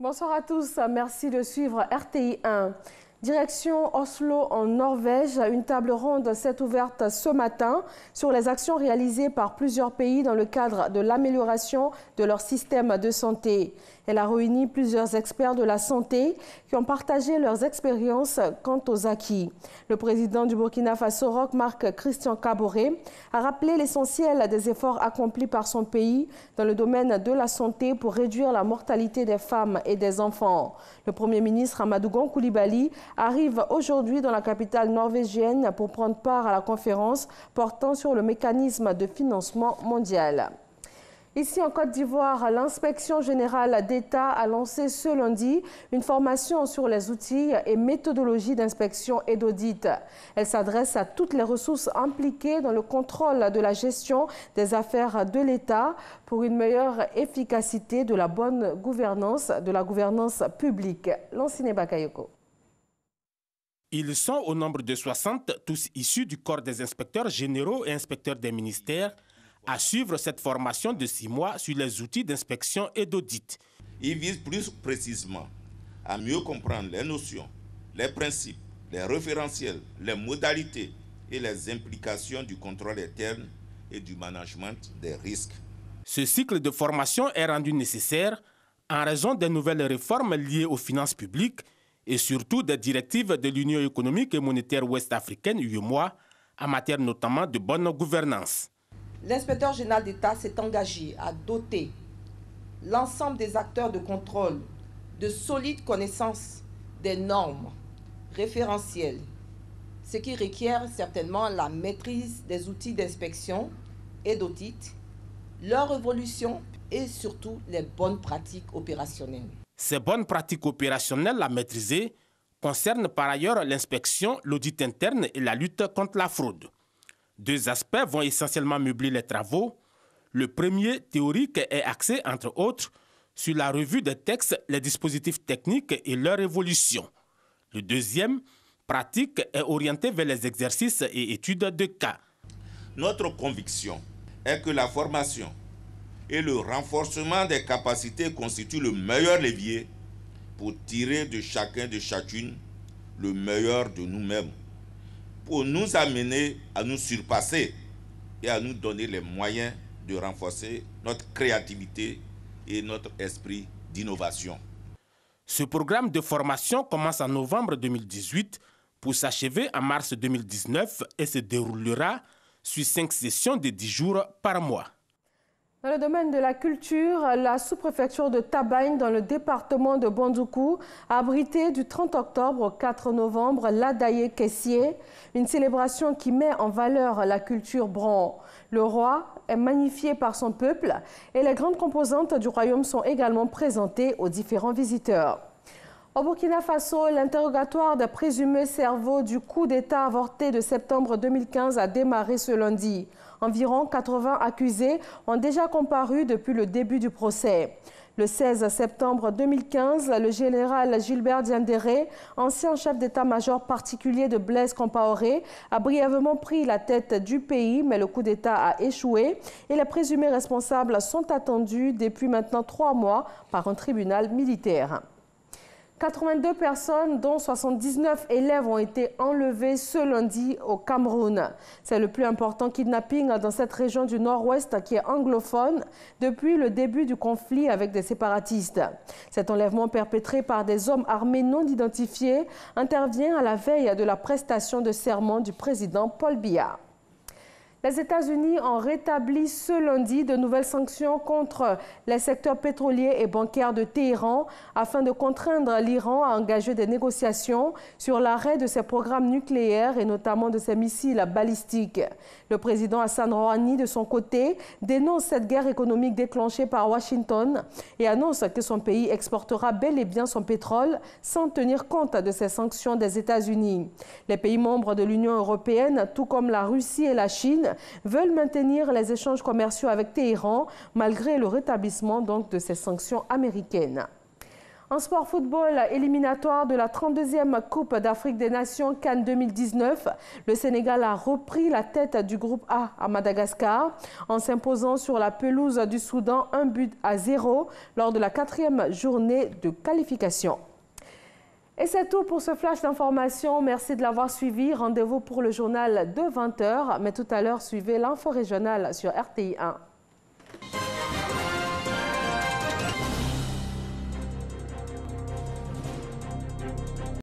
Bonsoir à tous, merci de suivre RTI 1. Direction Oslo en Norvège, une table ronde s'est ouverte ce matin sur les actions réalisées par plusieurs pays dans le cadre de l'amélioration de leur système de santé. Elle a réuni plusieurs experts de la santé qui ont partagé leurs expériences quant aux acquis. Le président du Burkina Faso, Roch-Marc Christian Kaboré, a rappelé l'essentiel des efforts accomplis par son pays dans le domaine de la santé pour réduire la mortalité des femmes et des enfants. Le Premier ministre Amadou Gon Coulibaly arrive aujourd'hui dans la capitale norvégienne pour prendre part à la conférence portant sur le mécanisme de financement mondial. Ici en Côte d'Ivoire, l'inspection générale d'État a lancé ce lundi une formation sur les outils et méthodologies d'inspection et d'audit. Elle s'adresse à toutes les ressources impliquées dans le contrôle de la gestion des affaires de l'État pour une meilleure efficacité de la bonne gouvernance, de la gouvernance publique. Lanciné Bakayoko. Ils sont au nombre de 60, tous issus du corps des inspecteurs généraux et inspecteurs des ministères, à suivre cette formation de 6 mois sur les outils d'inspection et d'audit. Il vise plus précisément à mieux comprendre les notions, les principes, les référentiels, les modalités et les implications du contrôle interne et du management des risques. Ce cycle de formation est rendu nécessaire en raison des nouvelles réformes liées aux finances publiques et surtout des directives de l'Union économique et monétaire ouest-africaine, UEMOA, en matière notamment de bonne gouvernance. L'inspecteur général d'État s'est engagé à doter l'ensemble des acteurs de contrôle de solides connaissances des normes référentielles, ce qui requiert certainement la maîtrise des outils d'inspection et d'audit, leur évolution et surtout les bonnes pratiques opérationnelles. Ces bonnes pratiques opérationnelles à maîtriser concernent par ailleurs l'inspection, l'audit interne et la lutte contre la fraude. 2 aspects vont essentiellement meubler les travaux. Le premier, théorique, est axé, entre autres, sur la revue des textes, les dispositifs techniques et leur évolution. Le deuxième, pratique, est orienté vers les exercices et études de cas. Notre conviction est que la formation et le renforcement des capacités constituent le meilleur levier pour tirer de chacun de chacune le meilleur de nous-mêmes, pour nous amener à nous surpasser et à nous donner les moyens de renforcer notre créativité et notre esprit d'innovation. Ce programme de formation commence en novembre 2018 pour s'achever en mars 2019 et se déroulera sur 5 sessions de 10 jours par mois. Dans le domaine de la culture, la sous-préfecture de Tabagne, dans le département de Bandoukou, a abrité du 30 octobre au 4 novembre l'Adaye Kessié, une célébration qui met en valeur la culture bron. Le roi est magnifié par son peuple et les grandes composantes du royaume sont également présentées aux différents visiteurs. Au Burkina Faso, l'interrogatoire des présumés cerveaux du coup d'État avorté de septembre 2015 a démarré ce lundi. Environ 80 accusés ont déjà comparu depuis le début du procès. Le 16 septembre 2015, le général Gilbert Diendéré, ancien chef d'état-major particulier de Blaise Compaoré, a brièvement pris la tête du pays, mais le coup d'État a échoué et les présumés responsables sont attendus depuis maintenant 3 mois par un tribunal militaire. 82 personnes, dont 79 élèves, ont été enlevées ce lundi au Cameroun. C'est le plus important kidnapping dans cette région du nord-ouest qui est anglophone depuis le début du conflit avec des séparatistes. Cet enlèvement perpétré par des hommes armés non identifiés intervient à la veille de la prestation de serment du président Paul Biya. Les États-Unis ont rétabli ce lundi de nouvelles sanctions contre les secteurs pétroliers et bancaires de Téhéran afin de contraindre l'Iran à engager des négociations sur l'arrêt de ses programmes nucléaires et notamment de ses missiles balistiques. Le président Hassan Rouhani, de son côté, dénonce cette guerre économique déclenchée par Washington et annonce que son pays exportera bel et bien son pétrole sans tenir compte de ces sanctions des États-Unis. Les pays membres de l'Union européenne, tout comme la Russie et la Chine, veulent maintenir les échanges commerciaux avec Téhéran malgré le rétablissement de ces sanctions américaines. En sport football éliminatoire de la 32e Coupe d'Afrique des Nations CAN 2019, le Sénégal a repris la tête du groupe A à Madagascar en s'imposant sur la pelouse du Soudan 1-0 lors de la 4e journée de qualification. Et c'est tout pour ce flash d'information. Merci de l'avoir suivi. Rendez-vous pour le journal de 20h. Mais tout à l'heure, suivez l'info régionale sur RTI 1.